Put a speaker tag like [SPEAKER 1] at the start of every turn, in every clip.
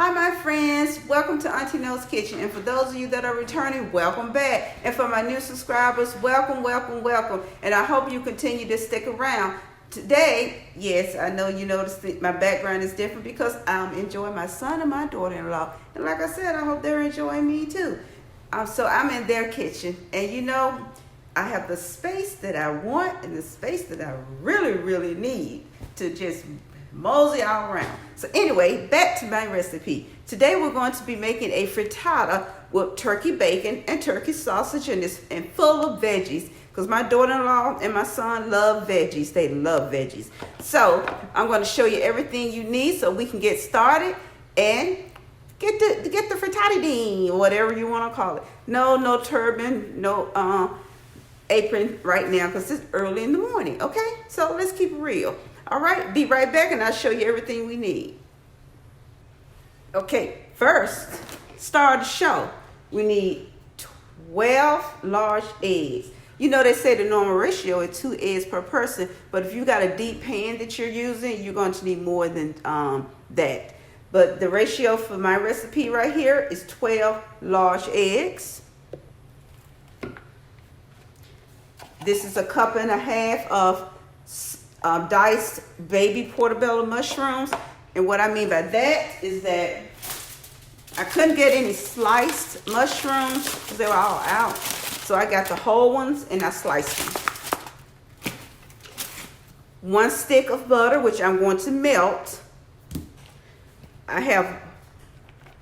[SPEAKER 1] Hi my friends, welcome to Auntie No's Kitchen, and for those of you that are returning, welcome back, and for my new subscribers, welcome, and I hope you continue to stick around. Today, yes, I know you noticed that my background is different because I'm enjoying my son and my daughter-in-law, and like I said, I hope they're enjoying me too. So I'm in their kitchen, and you know, I have the space that I want and the space that I really need to just mosey all around. So anyway, back to my recipe. Today we're going to be making a frittata with turkey bacon and turkey sausage, and full of veggies because my daughter-in-law and my son love veggies. They love veggies. So I'm going to show you everything you need so we can get started and get the frittata ding, or whatever you want to call it. No turban, no apron right now because it's early in the morning. Okay, so let's keep it real. All right, be right back and I'll show you everything we need. Okay, first, start the show. We need 12 large eggs. You know, they say the normal ratio is 2 eggs per person, but if you got a deep pan that you're using, you're going to need more than that. But the ratio for my recipe right here is 12 large eggs. This is a cup and a half of diced baby portobello mushrooms, and what I mean by that is that I couldn't get any sliced mushrooms because they were all out, so I got the whole ones and I sliced them. 1 stick of butter, which I'm going to melt. I have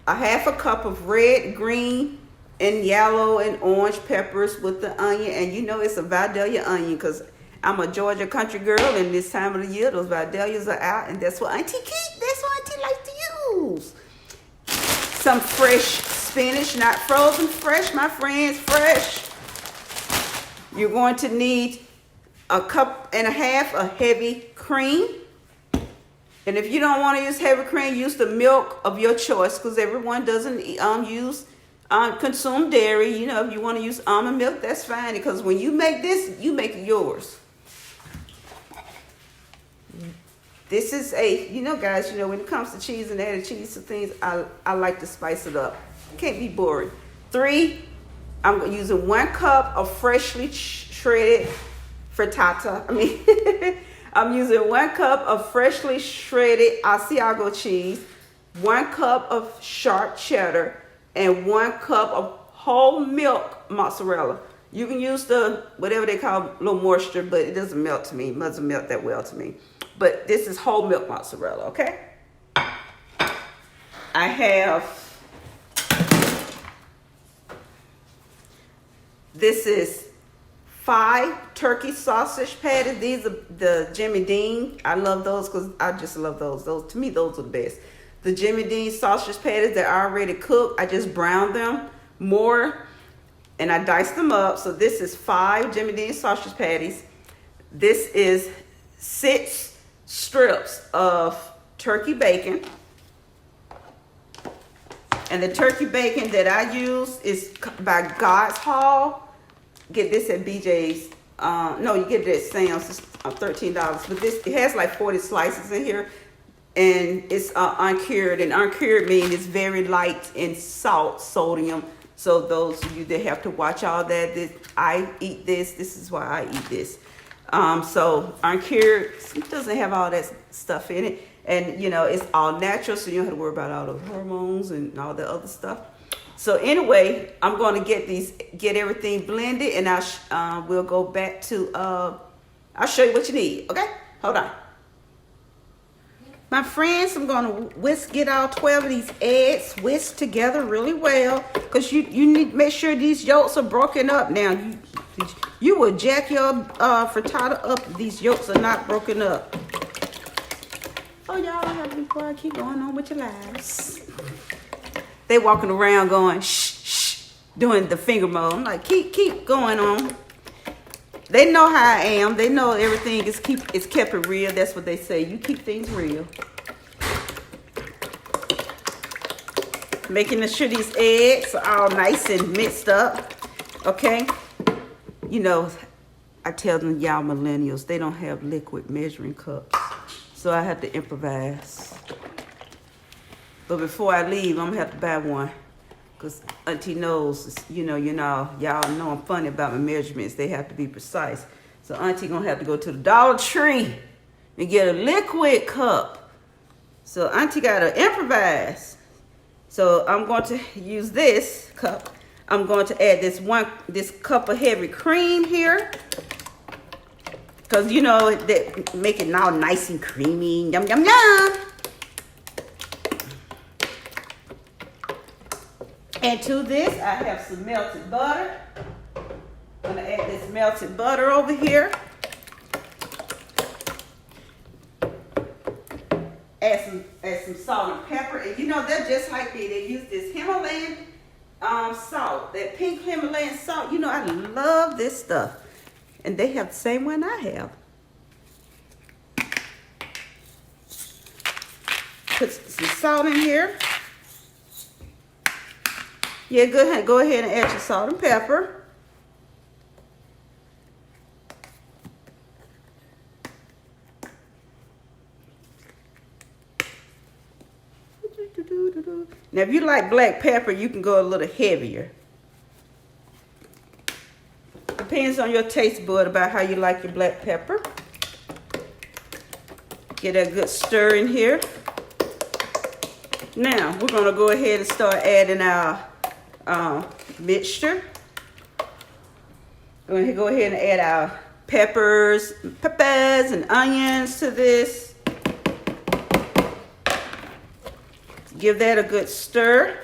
[SPEAKER 1] a half a cup of red, green, and yellow and orange peppers with the onion, and you know it's a Vidalia onion because I'm a Georgia country girl, and this time of the year, those Vidalias are out, and that's what Auntie keeps. That's what Auntie likes to use. Some fresh spinach, not frozen, fresh, my friends, fresh. You're going to need a cup and a half of heavy cream. And if you don't want to use heavy cream, use the milk of your choice because everyone doesn't consume dairy. You know, if you want to use almond milk, that's fine because when you make this, you make it yours. This is you know, guys, you know, when it comes to cheese and added cheese to things, I like to spice it up. Can't be boring. 3, I'm using 1 cup of freshly shredded frittata. I'm using 1 cup of freshly shredded Asiago cheese, 1 cup of sharp cheddar, and 1 cup of whole milk mozzarella. You can use the, whatever they call low moisture, but it doesn't melt to me. It doesn't melt that well to me. But this is whole milk mozzarella, okay? I have, this is 5 turkey sausage patties. These are the Jimmy Dean. I love those because I just love those. To me, those are the best. The Jimmy Dean sausage patties, they're already cooked. I just browned them more and I diced them up. So this is 5 Jimmy Dean sausage patties. This is 6 strips of turkey bacon. And the turkey bacon that I use is by God's Hall. Get this at BJ's. No, you get it at Sam's. It's $13. But this, it has like 40 slices in here. And it's uncured. And uncured means it's very light in salt, sodium. So those of you that have to watch all that, I eat this. This is why I eat this. So uncured doesn't have all that stuff in it. And, you know, it's all natural, so you don't have to worry about all the hormones and all the other stuff. So anyway, I'm going to get everything blended, and we'll go back to, I'll show you what you need, okay? Hold on. My friends, I'm going to get all 12 of these eggs whisked together really well because you need to make sure these yolks are broken up. Now, you will jack your frittata up if these yolks are not broken up. Oh, y'all don't have to be quiet. Keep going on with your lives. They walking around going, shh, shh, doing the finger mode. I'm like, keep going on. They know how I am. They know everything is kept it real. That's what they say. You keep things real. Making sure these eggs are all nice and mixed up. Okay? You know, I tell them, y'all millennials, they don't have liquid measuring cups. So I have to improvise. But before I leave, I'm gonna have to buy one. Because Auntie knows, y'all know I'm funny about my measurements. They have to be precise. So Auntie gonna have to go to the Dollar Tree and get a liquid cup. So Auntie gotta improvise. So I'm going to use this cup. I'm going to add this cup of heavy cream here. Because that make it all nice and creamy. Yum, yum, yum. And to this, I have some melted butter. I'm gonna add this melted butter over here. Add some salt and pepper. And they're just like me. They use this Himalayan salt, that pink Himalayan salt. I love this stuff. And they have the same one I have. Put some salt in here. Yeah, go ahead and add your salt and pepper. Now, if you like black pepper, you can go a little heavier. Depends on your taste bud about how you like your black pepper. Get a good stir in here. Now, we're going to go ahead and start adding our mixture. We're going to go ahead and add our peppers and onions to this. Give that a good stir.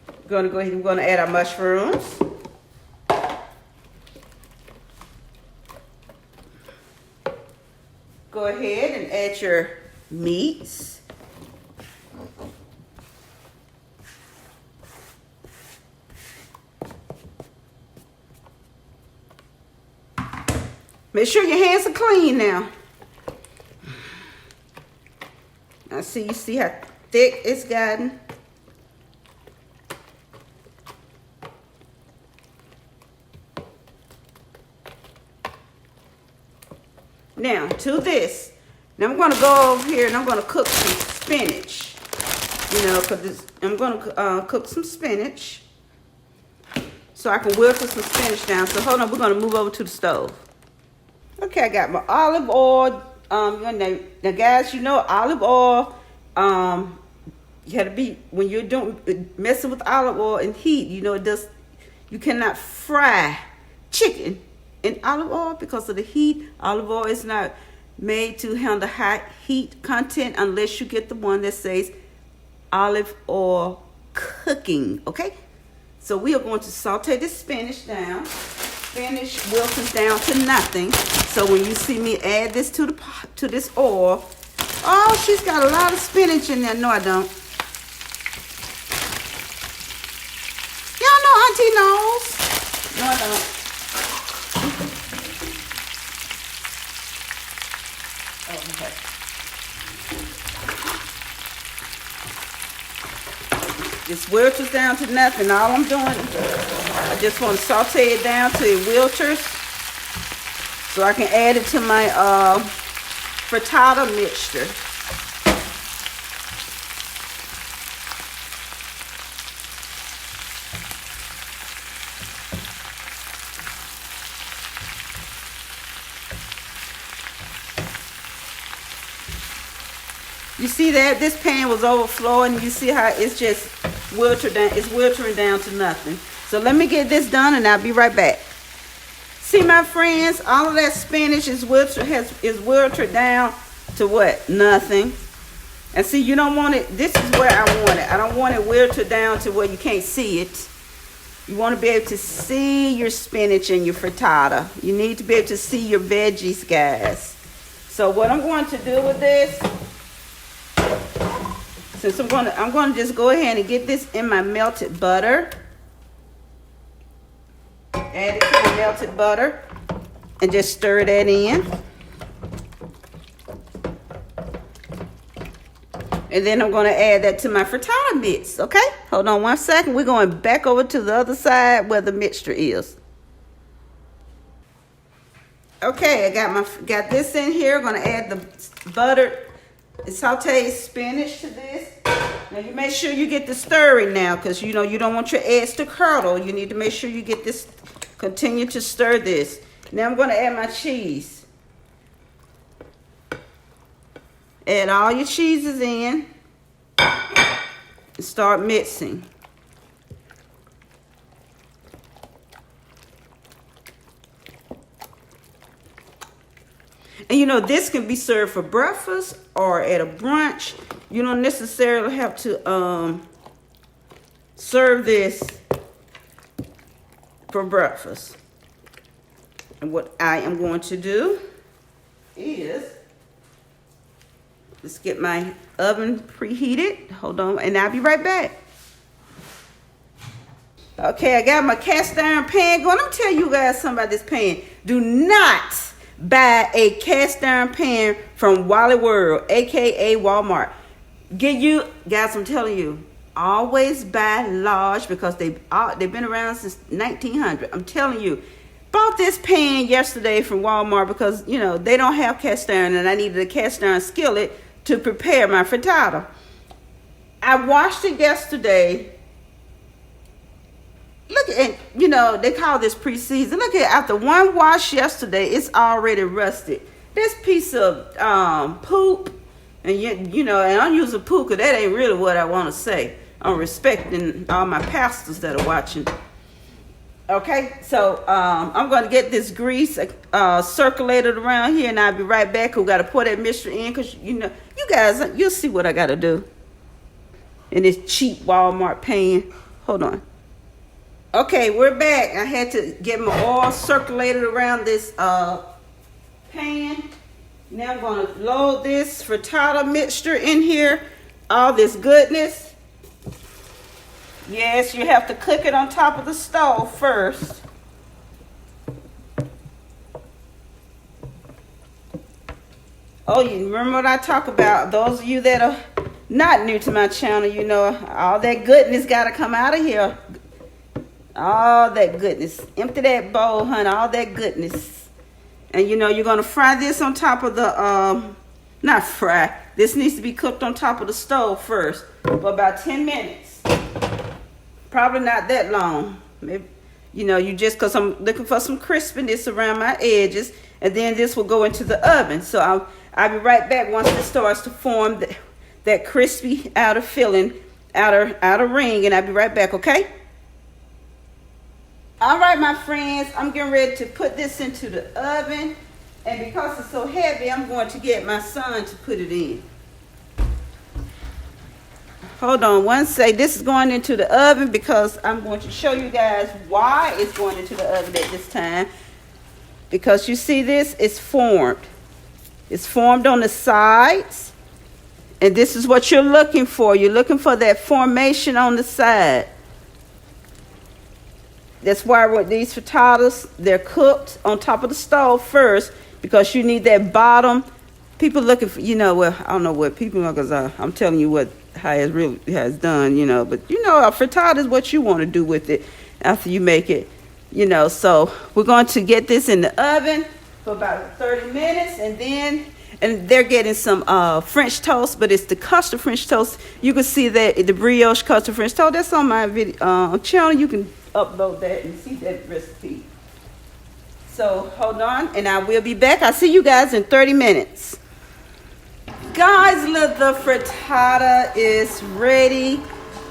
[SPEAKER 1] We're going to go ahead and we're going to add our mushrooms. Go ahead and add your meats. Make sure your hands are clean now. Now you see how thick it's gotten. Now to this. Now I'm going to go over here and I'm going to cook some spinach. Because I'm going to cook some spinach. So I can wilter some spinach down. So hold on, we're going to move over to the stove. Okay, I got my olive oil. Now guys, olive oil, you have to be, when you're messing with olive oil and heat, you cannot fry chicken in olive oil because of the heat. Olive oil is not made to handle high heat content unless you get the one that says olive oil cooking, okay? So we are going to saute this spinach down. Spinach wilts down to nothing. So when you see me add this to this oil, oh, she's got a lot of spinach in there. No, I don't. Y'all know Auntie knows. No, I don't. Oh, okay. This wilters down to nothing. All I'm doing, I just want to saute it down till it wilters, so I can add it to my frittata mixture. You see that this pan was overflowing. You see how it's just wilted down. It's wiltering down to nothing. So let me get this done and I'll be right back. See, my friends, all of that spinach is wilted down to what? Nothing. And see, you don't want it. This is where I want it. I don't want it wilted down to where you can't see it. You want to be able to see your spinach and your frittata. You need to be able to see your veggies, guys. So what I'm going to do with this, since I'm going to just go ahead and get this in my melted butter. Add it to the melted butter and just stir that in. And then I'm going to add that to my frittata mix, okay? Hold on one second. We're going back over to the other side where the mixture is. Okay, I got this in here. I'm going to add the buttered sauteed spinach to this. Now you make sure you get the stirring now, because you know you don't want your eggs to curdle. You need to make sure you get this, continue to stir this. Now I'm going to add my cheese. Add all your cheeses in and start mixing. And you know, this can be served for breakfast or at a brunch. You don't necessarily have to serve this for breakfast. And what I am going to do is, let's get my oven preheated. Hold on, and I'll be right back. Okay, I got my cast iron pan going. I'm tell you guys something about this pan. Do not buy a cast iron pan from Wally World, aka Walmart. Get you guys, I'm telling you, always buy large, because they've been around since 1900. I'm telling you, bought this pan yesterday from Walmart because you know they don't have cast iron, and I needed a cast iron skillet to prepare my frittata. I washed it yesterday. Look at, you know, they call this pre-season. Look at, after one wash yesterday, it's already rusted. This piece of poop, and you know, and I'm using poop because that ain't really what I want to say. I'm respecting all my pastors that are watching. Okay, so I'm going to get this grease circulated around here, and I'll be right back. We got to pour that mixture in, because you know, you guys, you'll see what I got to do in this cheap Walmart pan. Hold on. Okay, we're back. I had to get my oil circulated around this pan. Now I'm going to load this frittata mixture in here. All this goodness. Yes, you have to cook it on top of the stove first. Oh, you remember what I talk about? Those of you that are not new to my channel, you know, all that goodness got to come out of here. All that goodness. Empty that bowl, honey. All that goodness. And you know, you're going to fry this on top of the, not fry. This needs to be cooked on top of the stove first for about 10 minutes. Probably not that long. Maybe, you know, you just, because I'm looking for some crispiness around my edges. And then this will go into the oven. So I'll be right back once it starts to form that crispy outer filling, outer ring. And I'll be right back, okay? All right, my friends, I'm getting ready to put this into the oven. And because it's so heavy, I'm going to get my son to put it in. Hold on one second. This is going into the oven because I'm going to show you guys why it's going into the oven at this time. Because you see this, it's formed. It's formed on the sides. And this is what you're looking for. You're looking for that formation on the side. That's why with these frittatas, they're cooked on top of the stove first, because you need that bottom. People looking for, you know, well, I don't know what people are, because I'm telling you how it really has done, you know. But, you know, a frittata is what you want to do with it after you make it, you know. So we're going to get this in the oven for about 30 minutes, and they're getting some French toast, but it's the custard French toast. You can see that the brioche custard French toast. That's on my video channel. You can upload that and see that recipe. So hold on, and I will be back. I'll see you guys in 30 minutes. Guys, look, the frittata is ready.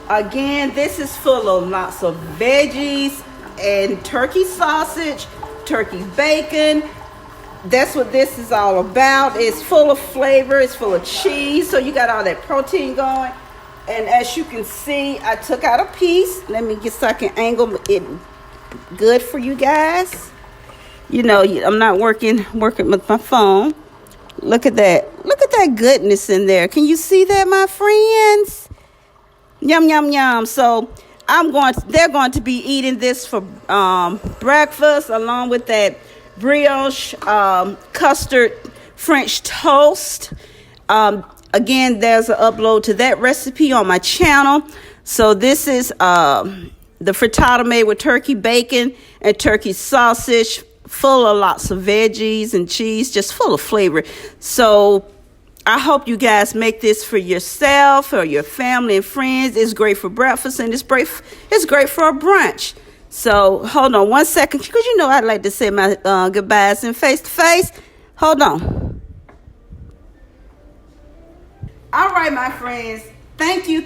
[SPEAKER 1] Again, this is full of lots of veggies and turkey sausage, turkey bacon. That's what this is all about. It's full of flavor. It's full of cheese. So you got all that protein going. And as you can see, I took out a piece. Let me get so I can angle it good for you guys. You know, I'm not working with my phone. Look at that. Look at that goodness in there. Can you see that, my friends? Yum, yum, yum. So they're going to be eating this for breakfast, along with that brioche custard French toast. Again, there's an upload to that recipe on my channel. So this is the frittata made with turkey bacon and turkey sausage, full of lots of veggies and cheese, just full of flavor. So I hope you guys make this for yourself or your family and friends. It's great for breakfast and it's great for a brunch. So hold on one second, because you know I like to say my goodbyes in face to face. Hold on. All right, my friends. Thank you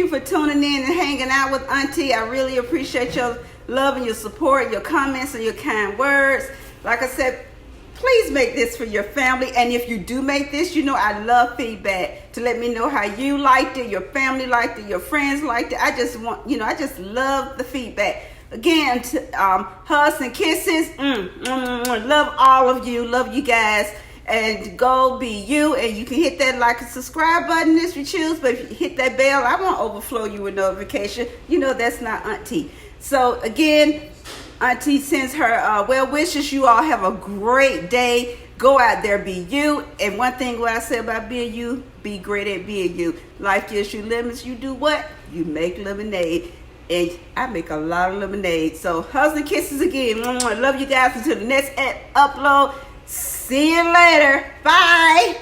[SPEAKER 1] for tuning in and hanging out with Auntie. I really appreciate your love and your support, your comments and your kind words. Like I said, please make this for your family. And if you do make this, you know I love feedback to let me know how you liked it, your family liked it, your friends liked it. I just want, I just love the feedback. Again, hugs and kisses. Love all of you. Love you guys. And go be you. And you can hit that like and subscribe button if you choose. But if you hit that bell, I won't overflow you with notification. You know that's not Auntie. So again, Auntie sends her well wishes. You all have a great day. Go out there, be you. And one thing what I say about being you, be great at being you. Life gives you lemons. You do what? You make lemonade. And I make a lot of lemonade. So hugs and kisses again. Love you guys until the next upload. See you later. Bye.